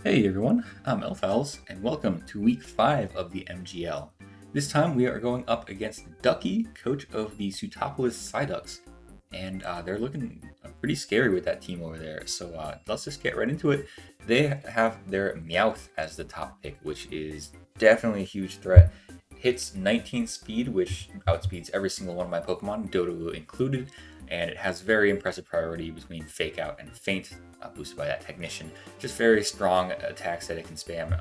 Hey everyone, I'm Elfowls, and welcome to week 5 of the MGL. This time we are going up against Ducky, coach of the Pseutopolis Psyducks, and they're looking pretty scary with that team over there, so let's just get right into it. They have their Meowth as the top pick, which is definitely a huge threat. Hits 19 speed, which outspeeds every single one of my Pokemon, Dodo included, and it has very impressive priority between Fake Out and Faint, boosted by that Technician. Just very strong attacks that it can spam,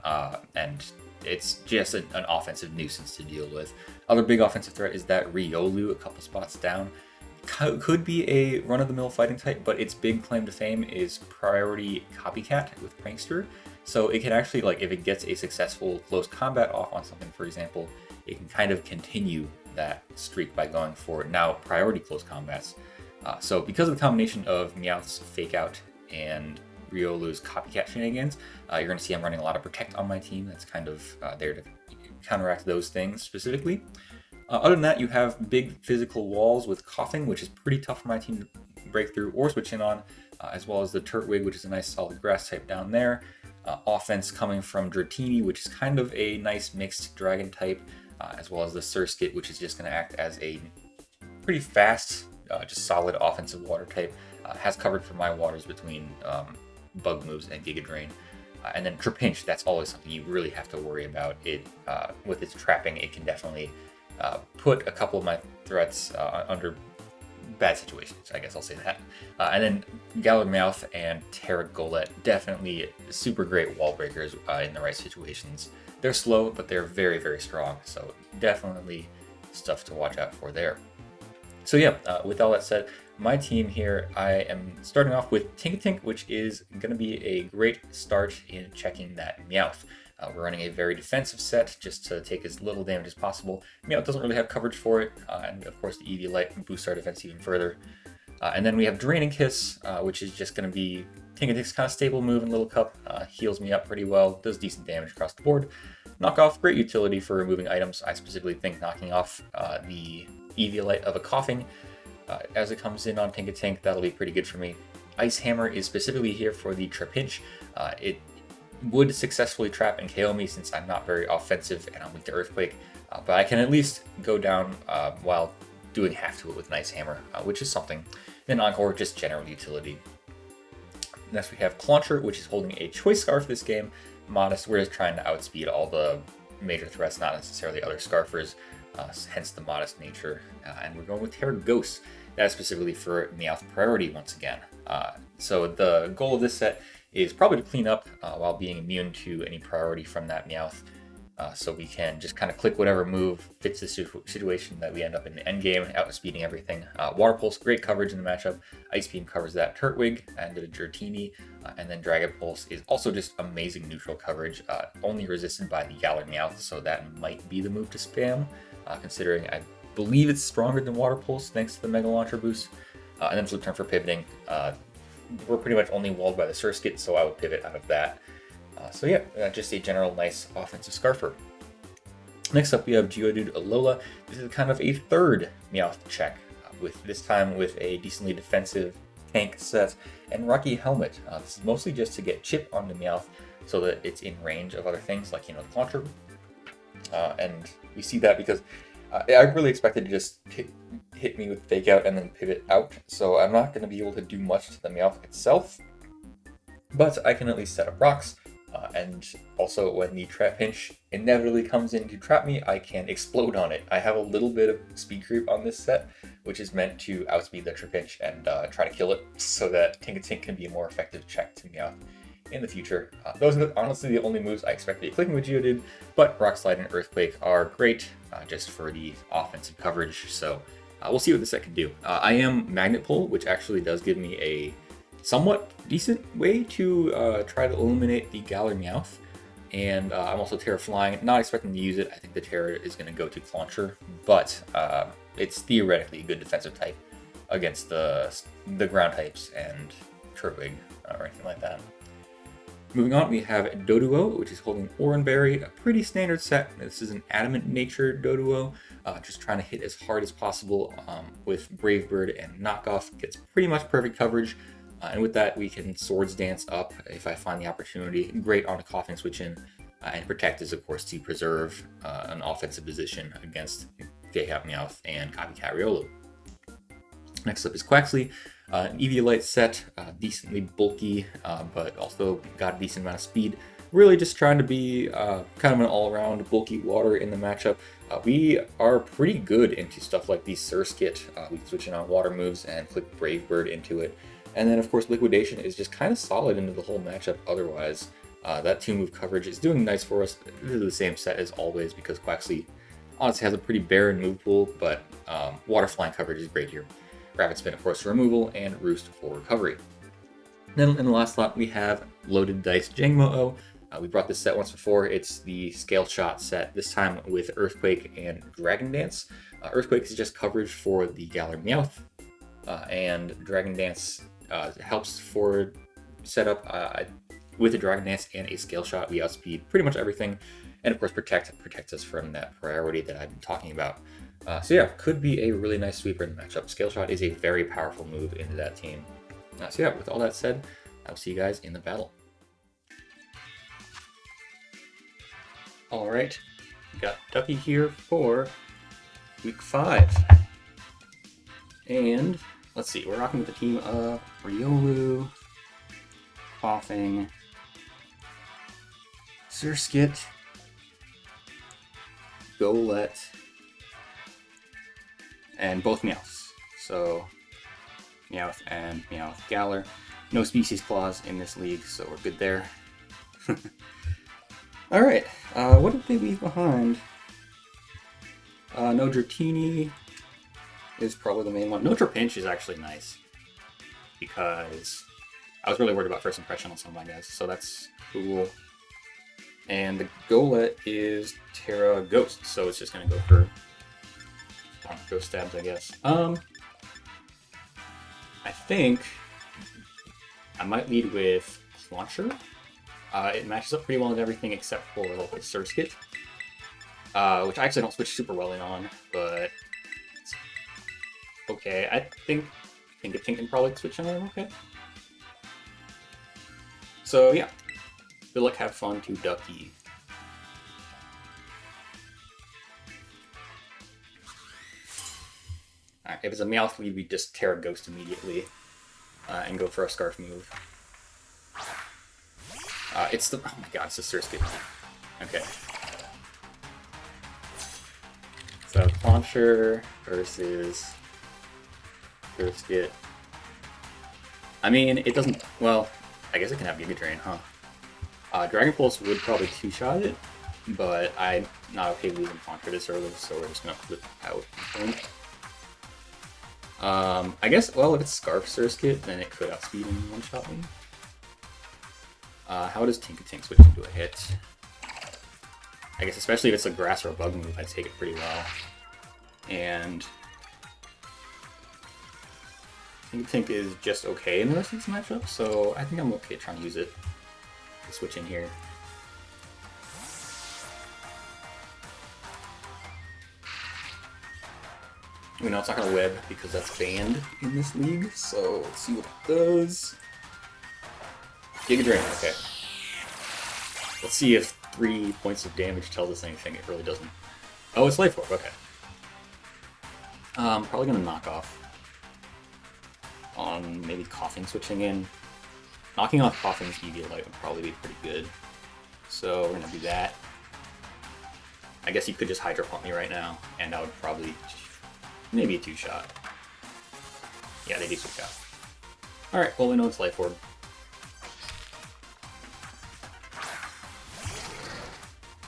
and it's just an offensive nuisance to deal with. Other big offensive threat is that Riolu, a couple spots down. Could be a run-of-the-mill fighting type, but its big claim to fame is priority Copycat with Prankster. So it can actually, like, if it gets a successful close combat off on something, for example, it can kind of continue that streak by going for now priority close combats. So because of the combination of Meowth's Fake Out and Riolu's Copycat shenanigans, you're going to see I'm running a lot of Protect on my team. That's kind of there to counteract those things specifically. Other than that, you have big physical walls with Coughing, which is pretty tough for my team to break through or switch in on, as well as the Turtwig, which is a nice solid grass type down there. Offense coming from Dratini, which is kind of a nice mixed dragon type, as well as the Surskit, which is just going to act as a pretty fast, just solid offensive water type. Has covered for my waters between Bug moves and Giga Drain. And then Trapinch, that's always something you really have to worry about. It with its trapping, it can definitely put a couple of my threats under bad situations, I guess I'll say that. And then Galar Meowth and Terra Golett, definitely super great wall breakers in the right situations. They're slow, but they're very, very strong, so definitely stuff to watch out for there. So yeah, with all that said, my team here, I am starting off with Tinkatink, which is going to be a great start in checking that Meowth. We're running a very defensive set just to take as little damage as possible. Meowth doesn't really have coverage for it, and of course the Eviolite boosts our defense even further. And then we have Draining Kiss, which is just going to be Tinkatink's kind of stable move in Little Cup, heals me up pretty well, does decent damage across the board. Knock Off, great utility for removing items. I specifically think knocking off the Eviolite of a Coughing as it comes in on Tinkatink, that'll be pretty good for me. Ice Hammer is specifically here for the Trapinch. It would successfully trap and KO me since I'm not very offensive and I'm weak to Earthquake, but I can at least go down while doing half to it with an Ice Hammer, which is something. Then Encore, just general utility. Next we have Clauncher, which is holding a Choice Scarf this game. Modest, we're just trying to outspeed all the major threats, not necessarily other Scarfers, hence the modest nature. And we're going with Terra Ghost. That's specifically for Meowth priority once again. So the goal of this set is probably to clean up while being immune to any priority from that Meowth. So we can just kind of click whatever move fits the situation that we end up in the end game, outspeeding everything. Water Pulse, great coverage in the matchup. Ice Beam covers that Turtwig and the Dratini, and then Dragon Pulse is also just amazing neutral coverage, only resisted by the Galar Meowth, so that might be the move to spam, considering I believe it's stronger than Water Pulse thanks to the Mega Launcher boost. And then Flip Turn for pivoting. We're pretty much only walled by the Surskit, so I would pivot out of that. So yeah, just a general nice offensive Scarfer. Next up we have Geodude-Alola. This is kind of a third Meowth check, with this time with a decently defensive tank set and Rocky Helmet. This is mostly just to get Chip on the Meowth so that it's in range of other things like, the Clauncher. And we see that because I really expected to just hit me with Fake Out and then pivot out, so I'm not going to be able to do much to the Meowth itself, but I can at least set up rocks, and also when the Trapinch inevitably comes in to trap me, I can explode on it. I have a little bit of speed creep on this set, which is meant to outspeed the Trapinch and try to kill it, so that Tinkatink can be a more effective check to Meowth in the future. Those are honestly the only moves I expect to be clicking with Geodude, but Rock Slide and Earthquake are great just for the offensive coverage, so we'll see what this set can do. I am Magnet Pull, which actually does give me a somewhat decent way to try to eliminate the Galar Meowth, and I'm also Terra Flying, not expecting to use it. I think the Terra is going to go to Clauncher, but it's theoretically a good defensive type against the ground types and Turtwig or anything like that. Moving on, we have Doduo, which is holding Oranberry, a pretty standard set. This is an Adamant Nature Doduo, just trying to hit as hard as possible with Brave Bird and Knockoff. Gets pretty much perfect coverage. And with that, we can Swords Dance up if I find the opportunity. Great on a Coughing Switch in. And Protect is, of course, to preserve an offensive position against Fake-Out Meowth and Copycat Riolu. Next up is Quaxly, an Eviolite set, decently bulky, but also got a decent amount of speed. Really just trying to be kind of an all-around bulky water in the matchup. We are pretty good into stuff like the Surskit. We can switch in on water moves and click Brave Bird into it. And then, of course, Liquidation is just kind of solid into the whole matchup otherwise. That 2-move coverage is doing nice for us. This is the same set as always because Quaxly honestly has a pretty barren move pool, but Water Flying coverage is great here. Rapid Spin, of course, for removal, and Roost for recovery. Then in the last slot, we have Loaded Dice Jangmo-o. We brought this set once before. It's the Scale Shot set, this time with Earthquake and Dragon Dance. Earthquake is just coverage for the Galar Meowth, and Dragon Dance helps for setup. With a Dragon Dance and a Scale Shot, we outspeed pretty much everything. And of course, protects us from that priority that I've been talking about. So yeah, could be a really nice sweeper in the matchup. Scale Shot is a very powerful move into that team. So yeah, with all that said, I'll see you guys in the battle. Alright, got Ducky here for week 5. And let's see, we're rocking with the team of Riolu, Coughing, Surskit, Golett, and both Meowths. So Meowth and Meowth-Galar. No species clause in this league, so we're good there. Alright, what did they leave behind? No Dratini is probably the main one. No Trapinch is actually nice, because I was really worried about first impression on some of my guys, so that's cool. And the Golett is Terra Ghost, so it's just going to go for Ghost Stabs, I guess. I think I might lead with Launcher. It matches up pretty well with everything except for like Surskit, which I actually don't switch super well in on, but it's okay. I think a Tink can probably switch in on, okay. So yeah, good luck, have fun to Ducky. Alright, if it's a Meowth lead, we just Terra Ghost immediately and go for a Scarf move. It's the... oh my god, it's a Surskit. Okay. So, Launcher versus Surskit. I mean, it doesn't... well, I guess it can have Giga Drain, huh? Dragon Pulse would probably 2-shot it, but I'm not okay with losing Launcher this early, so we're just gonna flip out. I guess, well, if it's Scarf Surskit, then it could outspeed and one-shot me. How does Tink switch into a hit? I guess especially if it's a grass or a bug move, I take it pretty well. And Tink is just okay in the rest of this matchup, so I think I'm okay trying to use it to switch in here. We know it's not going to web because that's banned in this league, so let's see what it does. Giga Drain, okay. Let's see if 3 points of damage tells us anything. It really doesn't. Oh, it's Life Orb, okay. Probably going to knock off on maybe Coughing switching in. Knocking off Coughing's Eviolite would probably be pretty good. So we're going to do that. I guess you could just Hydro Pump me right now, and I would probably... maybe a 2-shot. Yeah, they do switch out. Alright, well we know it's Life Orb.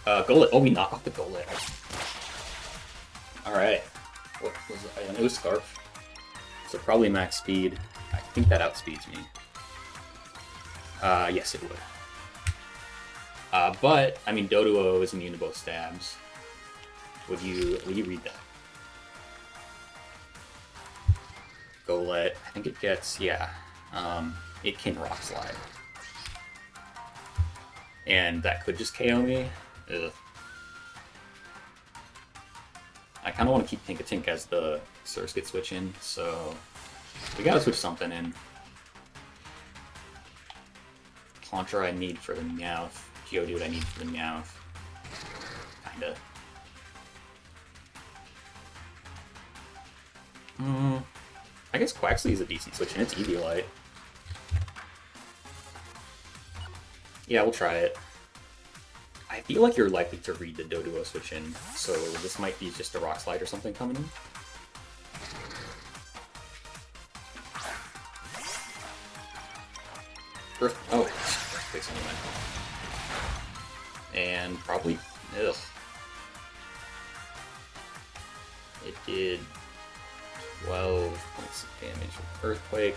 Golett. Oh, we knock off the Golett. Alright. What was it? It was Scarf. So probably max speed. I think that outspeeds me. Yes it would. But, I mean, Doduo is immune to both stabs. Would you read that? Golett, I think it gets, yeah, it can Rock Slide. And that could just KO me. Ugh. I kind of want to keep Tink as the Surskit switch in, so we gotta switch something in. Haunter I need for the Meowth. Geodude I need for the Meowth. Kinda. I guess Quaxly is a decent switch, and it's Eviolite. Yeah, we'll try it. I feel like you're likely to read the Doduo switch in, so this might be just a Rock Slide or something coming in. Earthquake's anyway. And probably, ugh. It did 12 points of damage with Earthquake.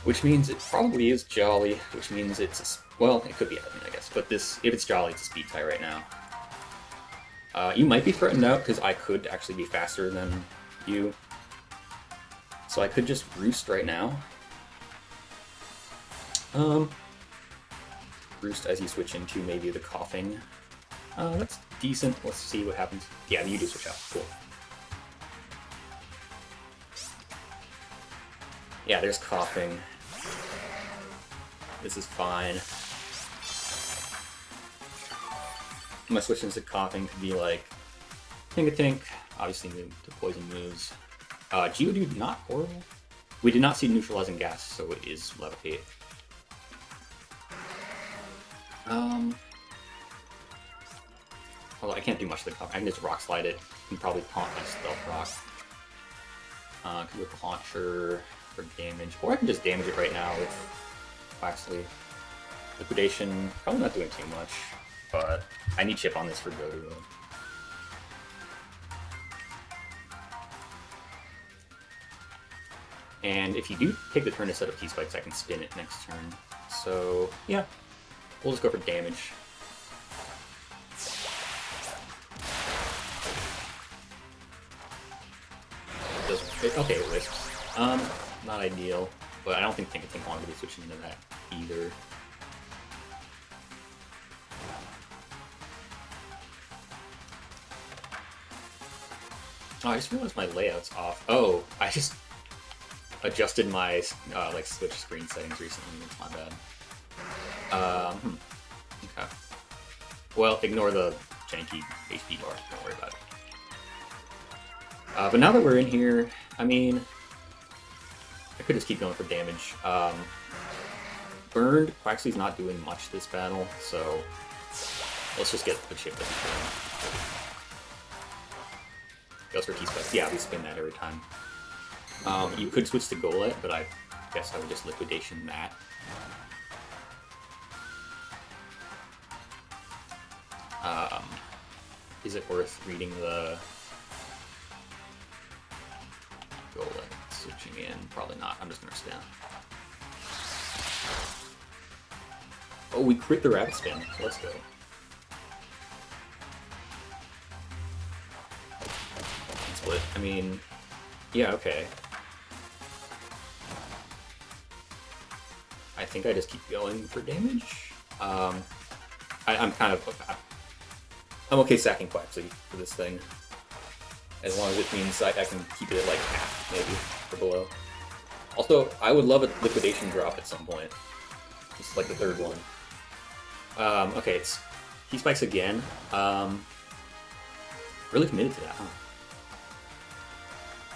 Which means it probably is Jolly, which means it's, well, it could be Admin, I guess, but this, if it's Jolly, it's a speed tie right now. You might be threatened out, because I could actually be faster than you. So I could just Roost right now. Roost as you switch into maybe the Coughing. That's decent, let's see what happens. Yeah, you do switch out, cool. Yeah, there's Coughing. This is fine. My switch into Coughing could be like Tink-a-Tink, obviously move to poison moves. Geodude, not horrible. We did not see neutralizing gas, so it is Levitate. Although I can't do much to the Coughing. I can just Rock Slide it and probably taunt my Stealth Rock. Could go Launcher for damage, or I can just damage it right now with Quaxly. Liquidation, probably not doing too much, but I need chip on this for Doduo. And if you do take the turn to set up T-Spikes, I can spin it next turn. So, yeah, we'll just go for damage. Okay, it Wisps. Not ideal, but I don't think Tink-a-Tink wanted to be switching into that either. Oh, I just realized my layout's off. Oh, I just adjusted my like switch screen settings recently. It's my bad. Okay. Well, ignore the janky HP bar. Don't worry about it. But now that we're in here, I mean, I could just keep going for damage. Burned, Quaxly's not doing much this battle, so let's just get the chip that we can. Goes for T-Spikes. Yeah, we spin that every time. You could switch to Golett, but I guess I would just Liquidation that. Is it worth reading the Golett switching in? Probably not. I'm just gonna spin. Oh, we crit the Rapid Spin. Let's go. Split. I mean, yeah, okay. I think I just keep going for damage. I'm okay sacking Quaxly for this thing. As long as it means I can keep it at like half, maybe, or below. Also, I would love a Liquidation drop at some point. Just like the third one. Okay, it's T-Spikes again. Really committed to that, huh?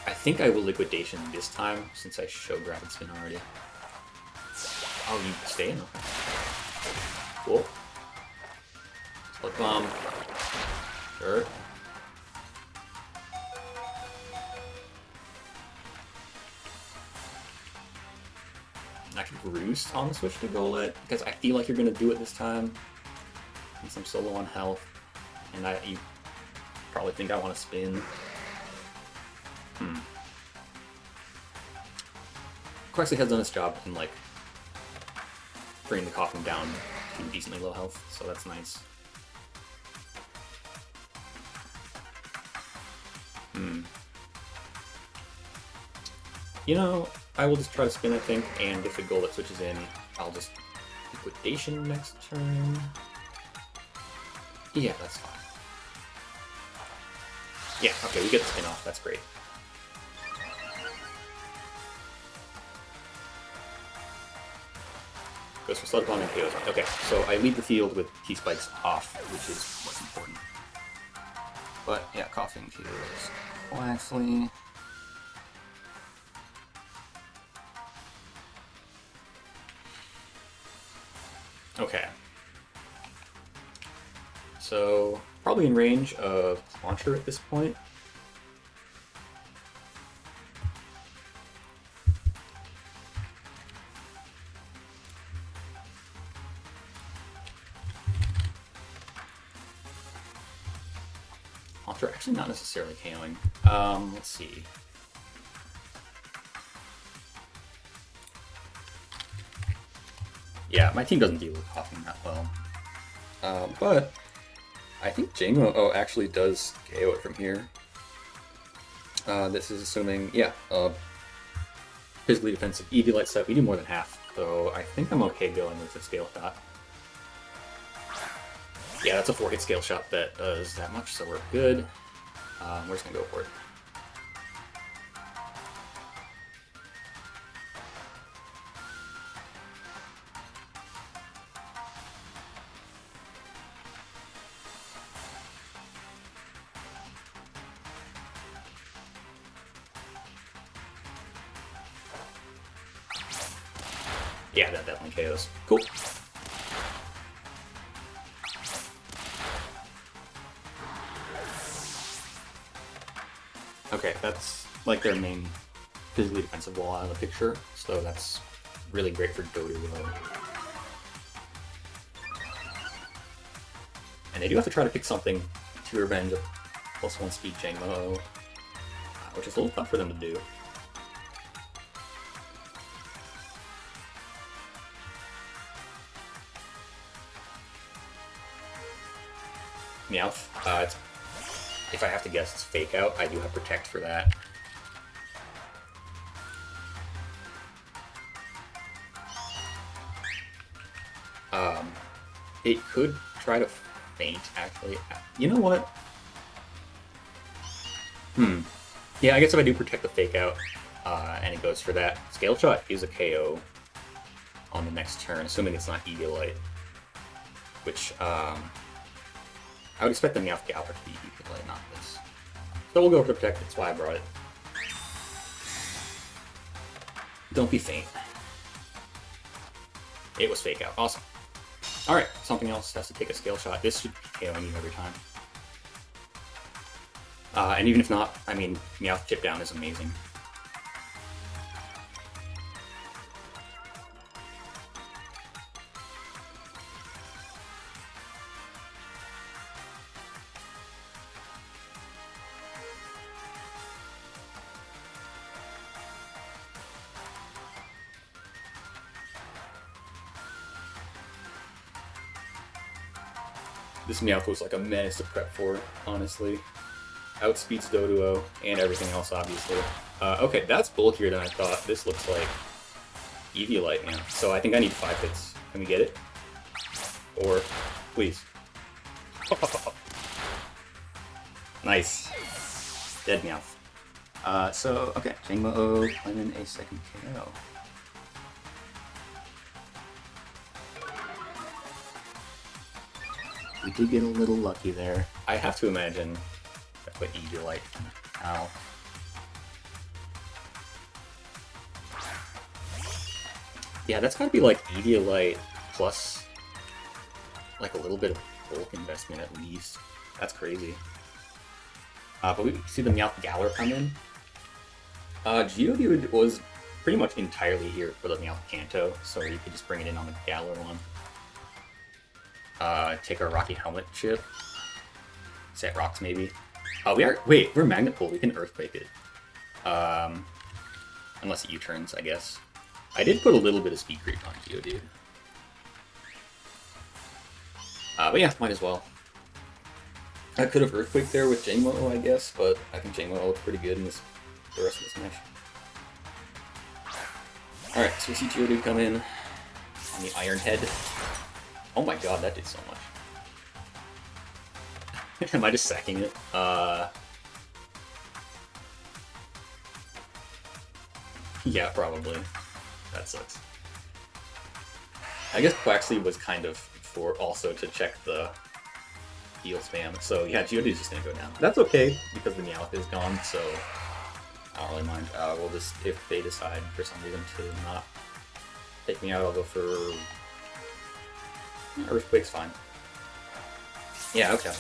I think I will Liquidation this time, since I showed Rapid Spin already. Oh, you stay in? Okay. Cool. Split Bomb. Sure. I can Roost on the switch to Golett, because I feel like you're going to do it this time. Since I'm so low on health. And you probably think I want to spin. Quaxly has done its job in, like, bringing the Coughing down to decently low health, so that's nice. You know, I will just try to spin, I think, and if the Golett switches in, I'll just Liquidation next turn. Yeah, that's fine. Yeah, okay, we get the spin off, that's great. Goes for Sludge Bomb and KOs. Okay, so I leave the field with T-Spikes off, which is what's important. But yeah, coughing KOs. Waxley. Okay. So, probably in range of Launcher at this point. Launcher actually not necessarily KOing. Let's see. Yeah, my team doesn't deal with coughing that well. But I think Jangmo-o actually does KO it from here. This is assuming, yeah, physically defensive Eviolite set. We do more than half, so I think I'm okay going with the Scale Shot. Yeah, that's a 4-hit Scale Shot that does that much, so we're good. We're just gonna go for it. Yeah, that definitely KOs. Cool. Okay, that's like their main physically defensive wall out of the picture, so that's really great for Geodude-Alola. And they do have to try to pick something to revenge a +1 speed Jangmo-o, which is a little tough for them to do. Meowth, if I have to guess, it's Fake Out. I do have Protect for that. It could try to faint, actually. You know what? Yeah, I guess if I do Protect the Fake Out, and it goes for that, Scale Shot is a KO on the next turn, assuming it's not Eviolite. Which, I would expect the Meowth-Galar to be Eviolite, not this. So we'll go for Protect, that's why I brought it. Don't be faint. It was Fake Out, awesome. Alright, something else has to take a Scale Shot. This should be KOing you every time. And even if not, I mean, Meowth Chip Down is amazing. This Meowth was like a menace to prep for, honestly. Outspeeds Doduo, and everything else, obviously. Okay, that's bulkier than I thought. This looks like Eviolite now. So I think I need 5 hits. Can we get it? Or, please. Nice. Dead Meowth. So, okay, Jangmo-o claiming a second KO. We did get a little lucky there. I have to imagine I put Eviolite. Ow. Yeah, that's gotta be like Eviolite plus like a little bit of bulk investment at least. That's crazy. But we see the Meowth-Galar come in. Geodude was pretty much entirely here for the Meowth-Kanto, so you could just bring it in on the Galar one. Take our Rocky Helmet chip. Set rocks, maybe. Wait, we're Magnet Pull. We can Earthquake it. Unless it U-turns, I guess. I did put a little bit of speed creep on Geodude. But yeah, might as well. I could have Earthquake there with Jangmo-o, I guess, but I think Jangmo-o looks pretty good in the rest of this match. Alright, so we see Geodude come in on the Iron Head. Oh my god, that did so much. Am I just sacking it? Yeah, probably. That sucks. I guess Quaxley was kind of for also to check the heal spam. So yeah, Geodude's just gonna go down. That's okay because the Meowth is gone, so I don't really mind. We'll just, if they decide for some reason to not take me out, I'll go for Earthquake's fine. Yeah, okay.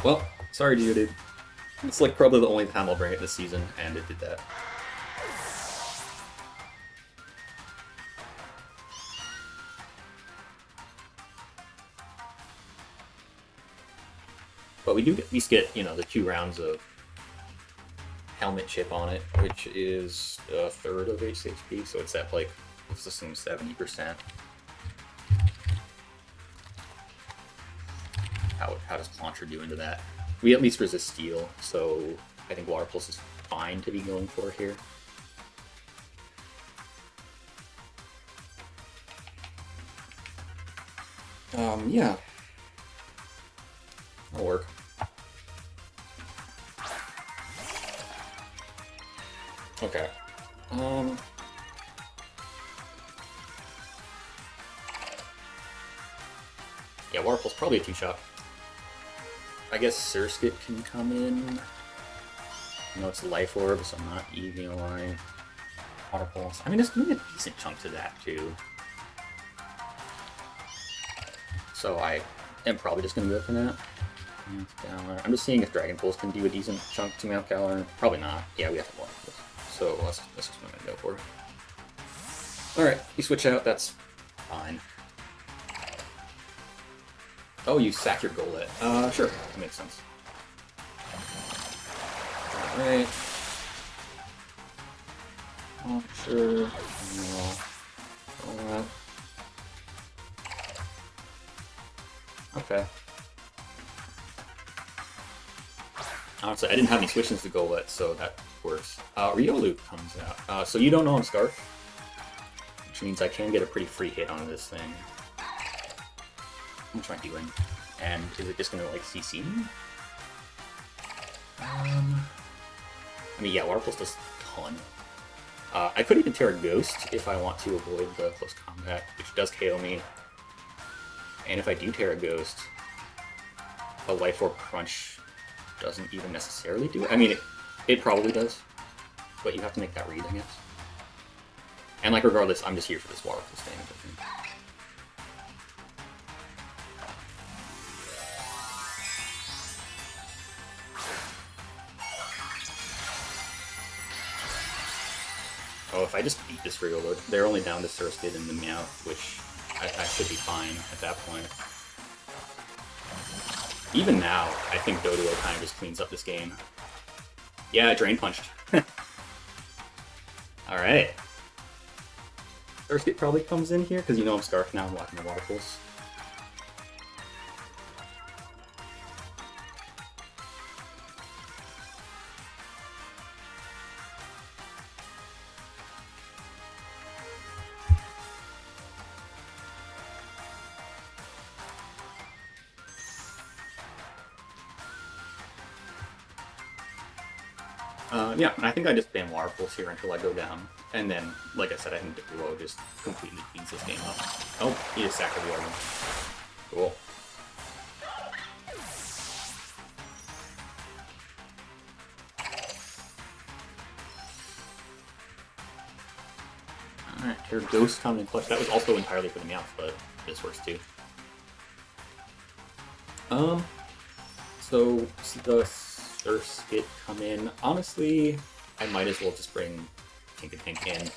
Well, sorry Geodude. It's like probably the only time I'll bring it this season, and it did that. But we do at least get, you know, the 2 rounds of helmet chip on it, which is a third of its HP, so it's at like, let's assume 70%. How does Clauncher do into that? We at least resist Steel, so I think Water Pulse is fine to be going for here. Yeah. That'll work. Okay. Yeah, Water Pulse probably a 2-shot. I guess Surskit can come in. You know, it's Life Orb, so I'm not eating a line. Water Pulse. I mean, it's doing a decent chunk to that, too. So I am probably just going to go for that. I'm just seeing if Dragon Pulse can do a decent chunk to Meowth-Galar. Probably not. Yeah, we have to Water Pulse. So that's just what I'm going to go for. Alright, you switch out, that's fine. Oh, you sack your Golett. Sure, that makes sense. Alright. Oh, sure. No. Okay. Honestly, I didn't have any switches to Golett, so that works. Riolu comes out. So you don't know I'm Scarf, which means I can get a pretty free hit on this thing. What am I doing? And is it just gonna like CC me? I mean, yeah, Water Pulse does a ton. I could even tear a Ghost if I want to avoid the close combat, which does KO me. And if I do tear a Ghost, a Life Orb Crunch doesn't even necessarily do it. I mean, it probably does, but you have to make that read, I guess. And like, regardless, I'm just here for this Water Pulse thing. Oh, if I just beat this Riolu, they're only down to Surskit and the Meowth, which I should be fine at that point. Even now, I think Doduo kind of just cleans up this game. Yeah, I Drain Punched. Alright. Surskit probably comes in here, because you know I'm Scarf now, I'm blocking the Water Pulse. Yeah, I think I just ban Water Pulse here until I go down. And then, like I said, I think Duo just completely cleans this game up. Oh, he just sacked the organ. Cool. Alright, your Ghost coming in clutch. That was also entirely for the Meowth, but this works too. So the Surskit come in. Honestly, I might as well just bring Tink in.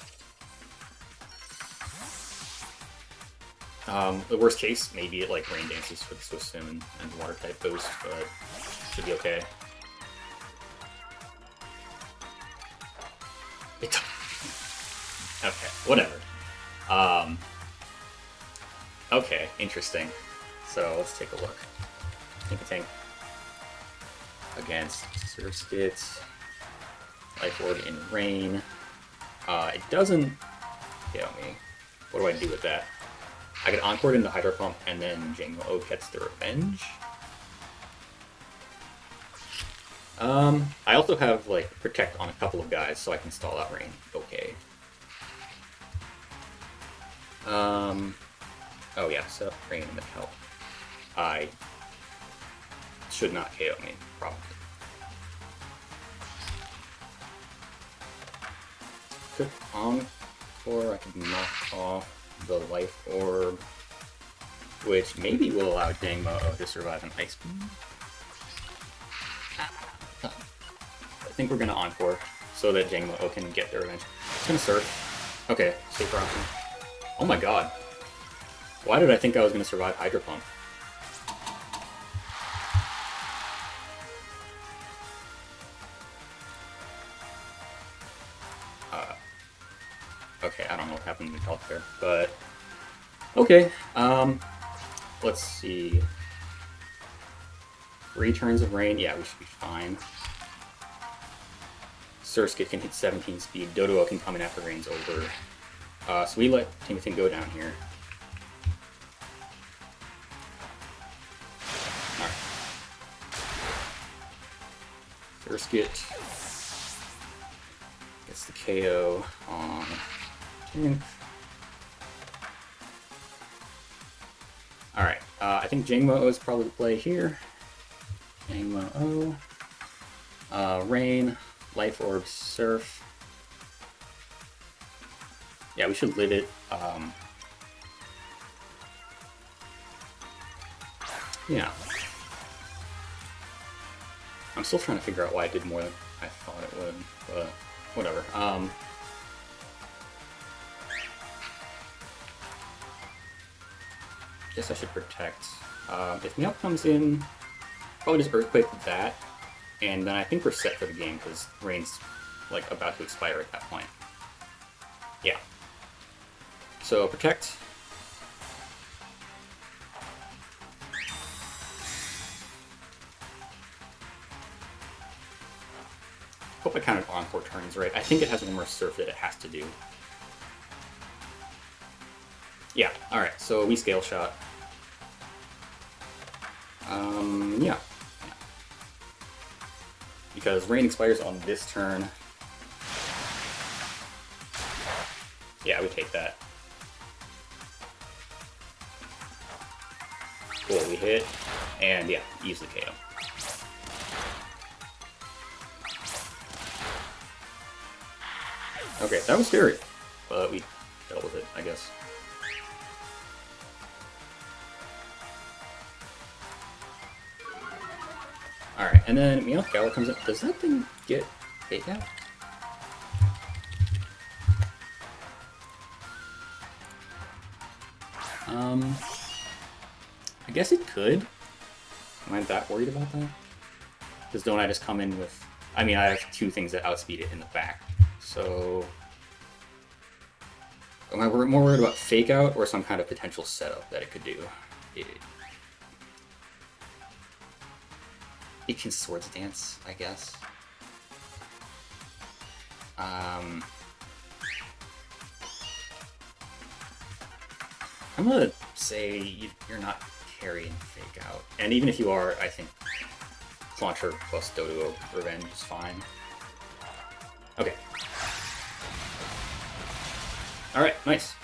The worst case, maybe it like Rain Dances for the Swift Sim and Water type boost, but should be okay. Okay, whatever. Okay, interesting. So let's take a look. Tink against Surskit. Life Orb in Rain. It doesn't kill me. What do I do with that? I get Encore into Hydro Pump, and then Jangmo-o gets the Revenge. I also have like Protect on a couple of guys, so I can stall out Rain. Okay. Oh yeah, set up Rain and help. I should not KO me, probably. Good Encore, I can knock off the Life Orb, which maybe will allow Jangmo-o to survive an Ice Beam. I think we're gonna Encore so that Jangmo-o can get their revenge. It's gonna Surf. Okay, safer option. Oh my god. Why did I think I was gonna survive Hydro Pump? Okay, I don't know what happened to Health there, but okay. Let's see. 3 turns of Rain. Yeah, we should be fine. Surskit can hit 17 speed. Doduo can come in after Rain's over. So we let Timothy go down here. Alright. Surskit gets the KO on Tim. Alright, I think Jangmo-o is probably the play here. Jangmo-o. Rain. Life Orb, Surf. Yeah, we should live it. Yeah. I'm still trying to figure out why I did more than I thought it would, but whatever. Guess I should protect. If Meowth comes in, probably just Earthquake that. And then I think we're set for the game, because Rain's, like, about to expire at that point. Yeah. So, protect. Hope I counted Encore turns right. I think it has one more Surf that it has to do. Yeah, alright, so we Scale Shot. Yeah. Because Rain expires on this turn. Yeah, we take that. Cool, we hit, and yeah, easily KO. Okay, that was scary, but we dealt with it, I guess. Alright, and then Meowth-Galar comes in. Does that thing get Fake Out? I guess it could. Am I that worried about that? Because don't I just come in with... I mean, I have 2 things that outspeed it in the back. So... Am I more worried about Fake Out or some kind of potential setup that it could do? It can Swords Dance, I guess. I'm gonna say you're not carrying Fake Out. And even if you are, I think Launcher plus Doduo Revenge is fine. Okay. Alright, nice.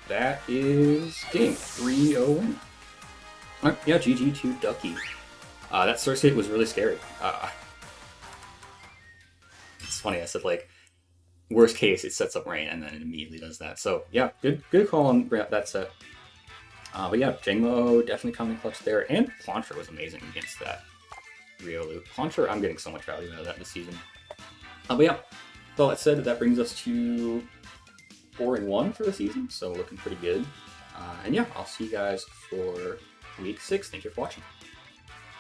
That is game. 3-0 win. Alright, yeah, GG to Ducky. That source hit was really scary. It's funny, I said, like, worst case, it sets up Rain, and then it immediately does that. So, yeah, good call on that set. But yeah, Jangmo-o definitely coming clutch there, and Launcher was amazing against that Riolu. Launcher, I'm getting so much value out of that this season. But yeah, with all that said, that brings us to 4-1 for the season, so looking pretty good. And yeah, I'll see you guys for week 6. Thank you for watching.